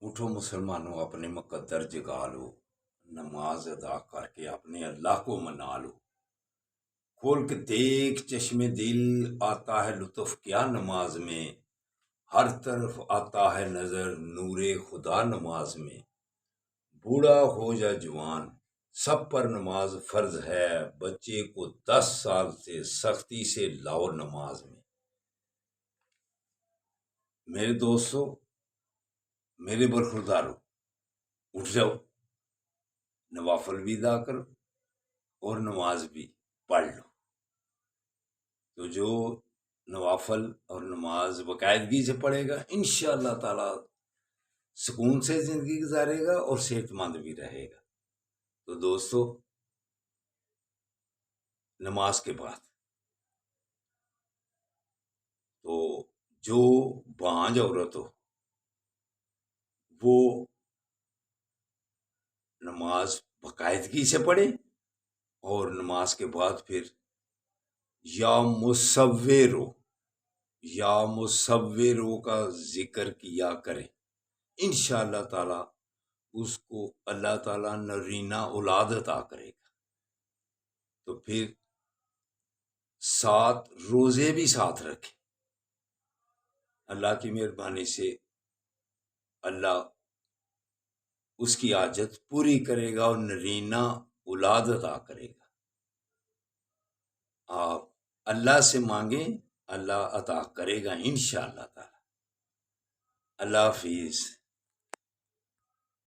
اٹھو مسلمانوں اپنے مقدر جگا لو، نماز ادا کر کے اپنے اللہ کو منا لو، کھول کے دیکھ چشم دل، آتا ہے لطف کیا نماز میں، ہر طرف آتا ہے نظر نور خدا نماز میں، بوڑھا ہو یا جوان سب پر نماز فرض ہے، بچے کو 10 سال سے سختی سے لاؤ نماز میں۔ میرے دوستو، میرے برخوردارو، اٹھ جاؤ، نوافل بھی ادا کرو اور نماز بھی پڑھ لو۔ تو جو نوافل اور نماز باقاعدگی سے پڑھے گا انشاءاللہ تعالی سکون سے زندگی گزارے گا اور صحت مند بھی رہے گا۔ تو دوستو، نماز کے بعد تو جو بانج عورت ہو وہ نماز باقاعدگی سے پڑھے، اور نماز کے بعد پھر یا مصورو یا مصورو کا ذکر کیا کرے، انشاءاللہ تعالی اس کو اللہ تعالیٰ نرینہ اولاد عطا کرے گا۔ تو پھر 7 روزے بھی ساتھ رکھے، اللہ کی مہربانی سے اللہ اس کی حاجت پوری کرے گا اور نرینہ اولاد عطا کرے گا۔ آپ اللہ سے مانگیں، اللہ عطا کرے گا انشاءاللہ تعالی۔ اللہ حافظ۔